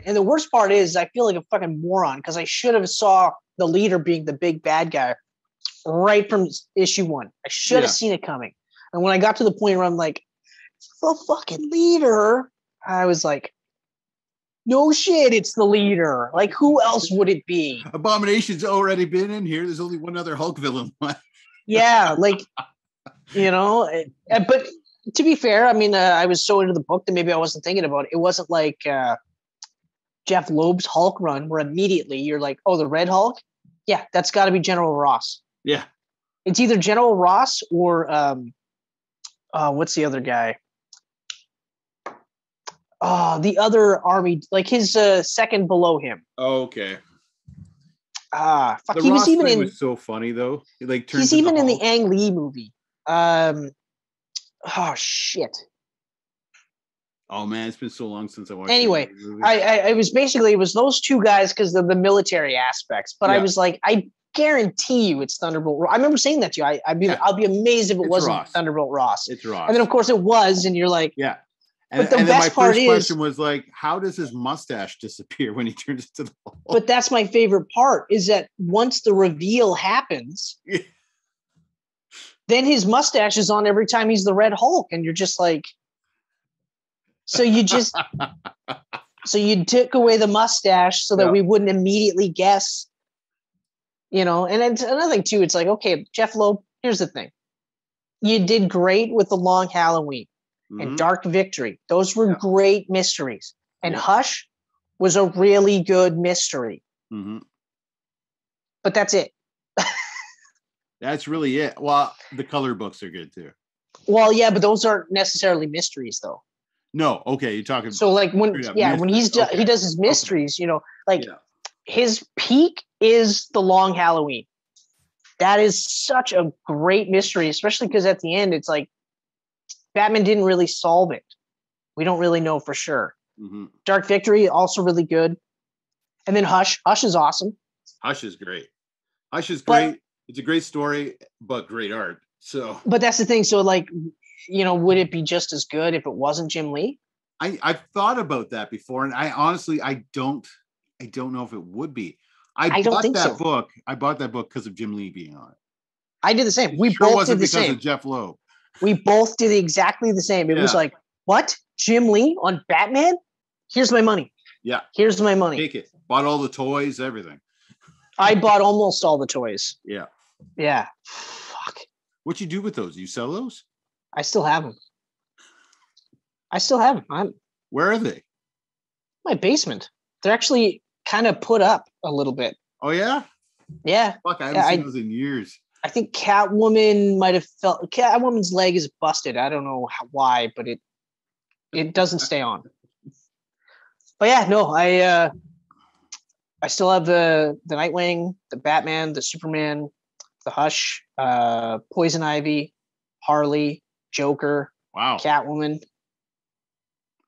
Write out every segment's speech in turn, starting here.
And the worst part is I feel like a fucking moron because I should have saw the leader being the big bad guy right from issue 1. I should have seen it coming. And when I got to the point where I'm like, the fucking leader, I was like, no shit, it's the leader. Like, who else would it be? Abomination's already been in here. There's only one other Hulk villain left. Yeah, like, you know, but to be fair, I mean, I was so into the book that maybe I wasn't thinking about it. It wasn't like Jeph Loeb's Hulk run where immediately you're like, oh, the Red Hulk? Yeah, that's got to be General Ross. Yeah. It's either General Ross or what's the other guy? The other army, like his second below him. Oh, okay. Fuck. The He Ross was even thing in. was so funny though. He's even in the Ang Lee movie. Oh shit. Oh man, it's been so long since I watched. Anyway, I was basically, it was those two guys because of the military aspects. But I was like, I guarantee you it's Thunderbolt. I remember saying that to you. I'll be amazed if it wasn't Ross. Thunderbolt Ross. It's Ross. And then of course it was, and you're like, yeah. But the best part is, question was like, how does his mustache disappear when he turns into the Hulk? But that's my favorite part is that once the reveal happens, then his mustache is on every time he's the Red Hulk, and you're just like, so you took away the mustache so that we wouldn't immediately guess, you know. And it's another thing too. It's like, okay, Jeph Loeb. Here's the thing: you did great with the Long Halloween. And Dark Victory. Those were great mysteries. And Hush was a really good mystery. Mm-hmm. But that's it. That's really it. Well, the color books are good too. Well, yeah, but those aren't necessarily mysteries though. No, okay, you're talking. So like when he does his mysteries, you know, like his peak is the Long Halloween. That is such a great mystery, especially because at the end it's like Batman didn't really solve it. We don't really know for sure. Mm-hmm. Dark Victory, also really good. And then Hush. Hush is awesome. Hush is great. Hush is great. It's a great story, but great art. So, but that's the thing. So, like, you know, would it be just as good if it wasn't Jim Lee? I've thought about that before, and I honestly don't know if it would be. I bought that book because of Jim Lee being on it. I did the same. We both did the same. Because of Jeph Loeb. We both did exactly the same. It was like, what? Jim Lee on Batman? Here's my money. Yeah. Here's my money. Take it. Bought all the toys, everything. I bought almost all the toys. Yeah. Yeah. Fuck. What you do with those? You sell those? I still have them. Where are they? My basement. They're actually kind of put up a little bit. Oh, yeah? Yeah. Fuck, I haven't seen those in years. I think Catwoman might have felt Catwoman's leg is busted. I don't know why, but it doesn't stay on. But yeah, no, I still have the Nightwing, the Batman, the Superman, the Hush, Poison Ivy, Harley, Joker, Catwoman.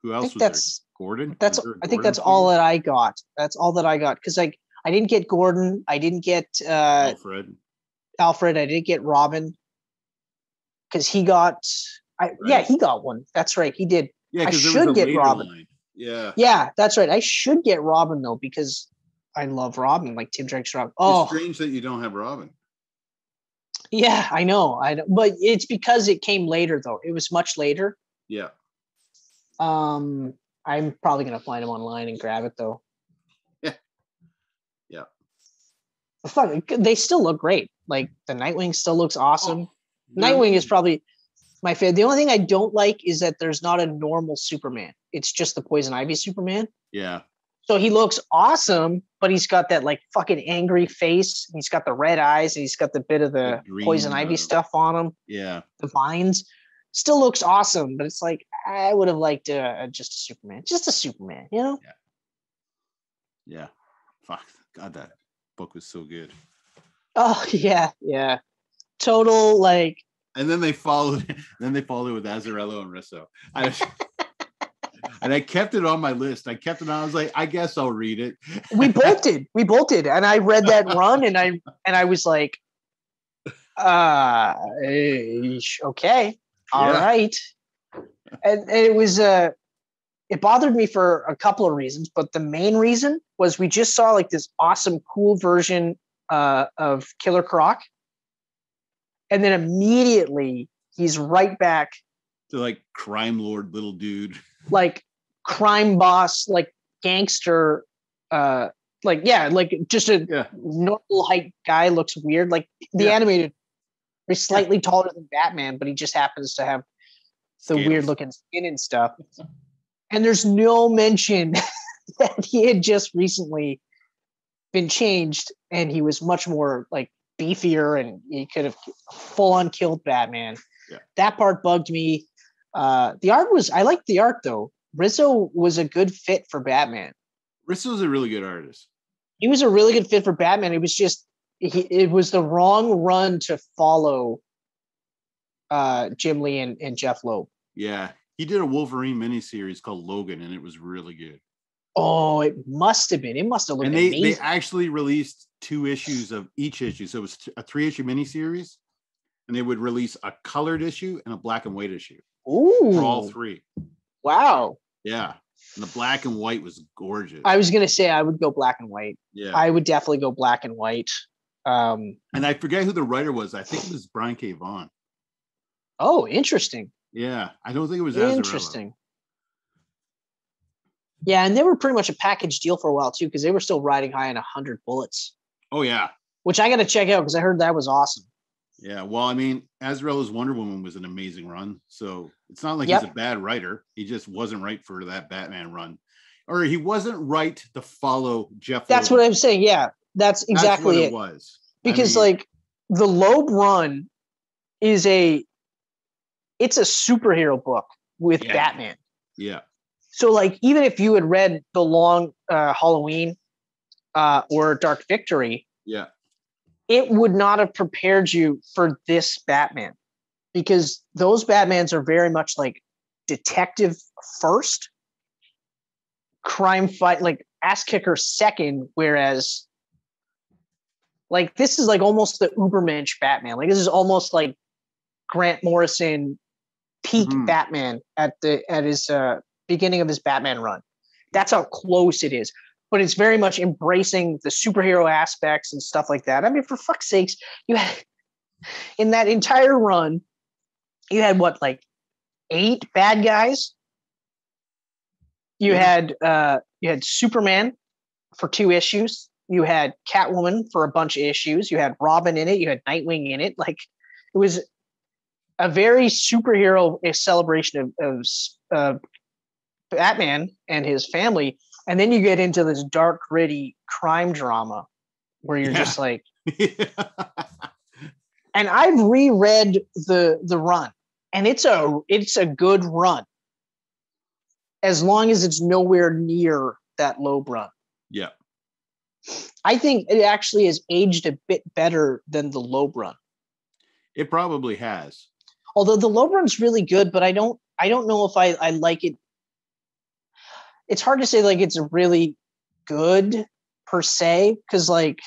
Who else was there? Gordon? I think that's all that I got. That's all that I got because like I didn't get Gordon. I didn't get Alfred. I didn't get Robin because he got. He got one. That's right. He did. Yeah, I should get Robin. Line. Yeah, that's right. I should get Robin though because I love Robin, like Tim Drake's Robin. Oh, it's strange that you don't have Robin. Yeah, I know. But it's because it came later though. It was much later. Yeah. I'm probably gonna find him online and grab it though. Yeah. Fuck, they still look great. Like the Nightwing still looks awesome. Nightwing is probably my favorite. The only thing I don't like is that there's not a normal Superman. It's just the Poison Ivy Superman. Yeah. So he looks awesome, but he's got that like fucking angry face. He's got the red eyes, and he's got the bit of the green, Poison Ivy stuff on him. Yeah. The vines. Still looks awesome, but it's like I would have liked just a Superman. Just a Superman, you know? Yeah. Fuck. God, that book was so good. Oh yeah. Total like. And then they followed it with Azzarello and Risso. And I kept it on my list. I was like, I guess I'll read it. We both did. And I read that run and I was like, okay. All right. And it was it bothered me for a couple of reasons, but the main reason was we just saw like this awesome, cool version of Killer Croc. And then immediately he's right back to like crime lord little dude. Like crime boss, like gangster, like just a normal height guy looks weird. Like the animated is slightly taller than Batman, but he just happens to have the weird looking skin and stuff. And there's no mention that he had just recently been changed and he was much more like beefier and he could have full on killed Batman. Yeah. That part bugged me. The art I liked the art though. Risso was a good fit for Batman. Risso's a really good artist. He was a really good fit for Batman. It was just, it was the wrong run to follow Jim Lee and Jeph Loeb. Yeah. He did a Wolverine miniseries called Logan, and it was really good. Oh, it must have been. It must have looked amazing. They actually released 2 issues of each issue. So it was a 3-issue miniseries, and they would release a colored issue and a black and white issue. Ooh. For all 3. Wow. Yeah. And the black and white was gorgeous. I was going to say I would go black and white. Yeah. I would definitely go black and white. And I forget who the writer was. I think it was Brian K. Vaughan. Oh, interesting. Yeah, I don't think it was Azzarello. Interesting. Yeah, and they were pretty much a package deal for a while too, because they were still riding high on 100 bullets. Oh yeah, which I got to check out because I heard that was awesome. Yeah, well, I mean, Azzarello's Wonder Woman was an amazing run, so it's not like he's a bad writer. He just wasn't right for that Batman run, or he wasn't right to follow Jeph. That's Loeb. what I'm saying. Yeah, that's exactly what it was. Because like the Loeb run is it's a superhero book with Batman. Yeah. So like, even if you had read The Long Halloween or Dark Victory, it would not have prepared you for this Batman, because those Batmans are very much like detective first, crime fight, like ass kicker second, whereas like this is like almost the Ubermensch Batman. Like this is almost like Grant Morrison peak Batman at his beginning of his Batman run. That's how close it is. But it's very much embracing the superhero aspects and stuff like that. I mean, for fuck's sakes, you had in that entire run, you had what, like 8 bad guys? You had Superman for 2 issues. You had Catwoman for a bunch of issues. You had Robin in it. You had Nightwing in it. Like, it was a very superhero celebration of Batman and his family. And then you get into this dark, gritty crime drama where you're just like, and I've reread the run, and it's a good run as long as it's nowhere near that Loeb run. Yeah. I think it actually has aged a bit better than the Loeb run. It probably has. Although the Loeb run's really good, but I don't know if I like it. It's hard to say like it's really good per se, because like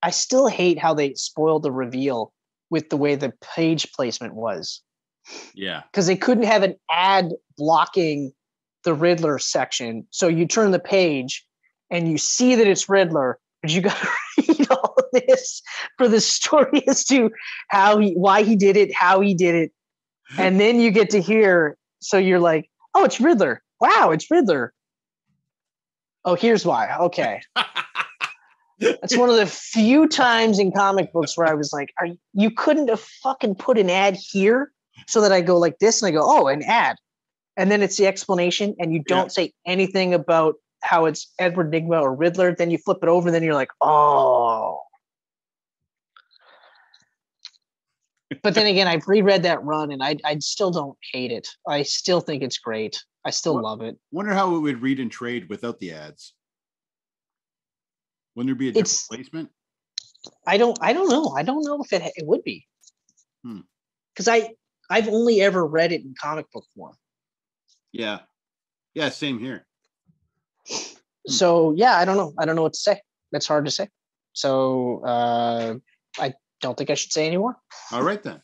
I still hate how they spoiled the reveal with the way the page placement was. Yeah. Because they couldn't have an ad blocking the Riddler section. So you turn the page and you see that it's Riddler, but you got to read all of this for the story as to why he did it, how he did it. And then you get to hear, so you're like, oh, it's Riddler. Wow, it's Riddler. Oh, here's why. Okay. That's one of the few times in comic books where I was like, you couldn't have fucking put an ad here so that I go like this and I go, oh, an ad. And then it's the explanation and you don't say anything about how it's Edward Nygma or Riddler. Then you flip it over and then you're like, oh. But then again, I've reread that run and I still don't hate it. I still think it's great. I still love it. Wonder how it would read and trade without the ads. Wouldn't there be a different placement? I don't know. I don't know if it would be. Because I've only ever read it in comic book form. Yeah. Yeah, same here. So yeah, I don't know. I don't know what to say. That's hard to say. So I don't think I should say anymore. All right then.